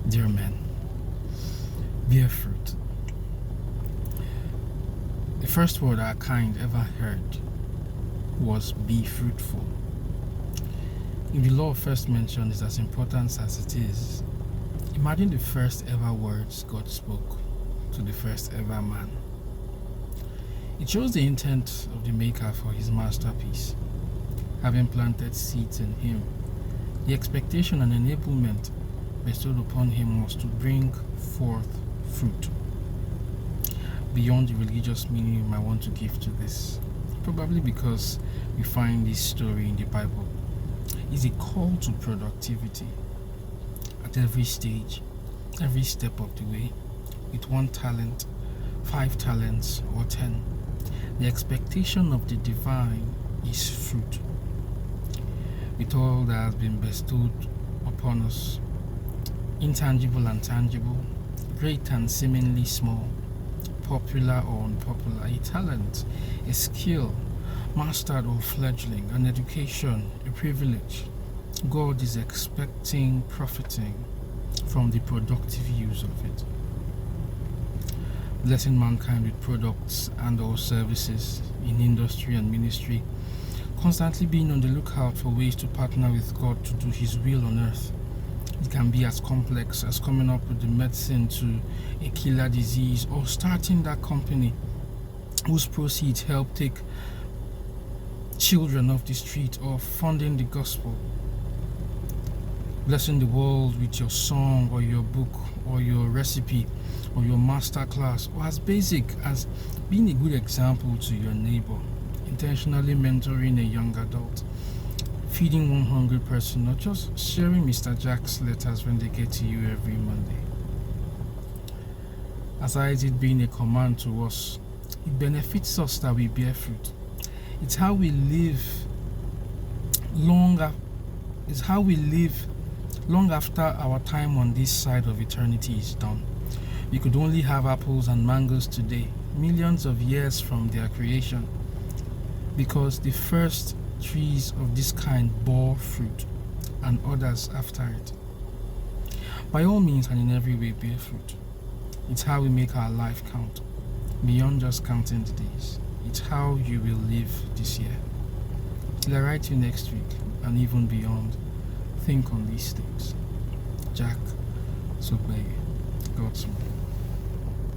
Dear men, bear fruit. The first word our kind ever heard was be fruitful. If the law first mentioned is as important as it is, imagine the first ever words God spoke to the first ever man. It shows the intent of the maker for his masterpiece. Having planted seeds in him, the expectation and enablement bestowed upon him was to bring forth fruit. Beyond the religious meaning you might want to give to this, probably because we find this story in the Bible, is a call to productivity at every stage, every step of the way, with 1 talent, 5 talents, or 10. The expectation of the divine is fruit. With all that has been bestowed upon us, intangible and tangible, great and seemingly small, popular or unpopular, a talent, a skill, mastered or fledgling, an education, a privilege, God is expecting profiting from the productive use of it. Blessing mankind with products and or services in industry and ministry, constantly being on the lookout for ways to partner with God to do His will on earth. It can be as complex as coming up with the medicine to a killer disease, or starting that company whose proceeds help take children off the street, or funding the gospel. Blessing the world with your song or your book or your recipe or your master class, or as basic as being a good example to your neighbor, intentionally mentoring a young adult, feeding one hungry person, or just sharing Mr. Jack's letters when they get to you every Monday. Aside it being a command to us, it benefits us that we bear fruit. It's how we live long after our time on this side of eternity is done. We could only have apples and mangoes today, millions of years from their creation, because the first trees of this kind bore fruit, and others after it. By all means and in every way, bear fruit. It's how we make our life count, beyond just counting the days. It's how you will live this year. Till I write you next week, and even beyond, think on these things. Jack, Sogbeye, God's man.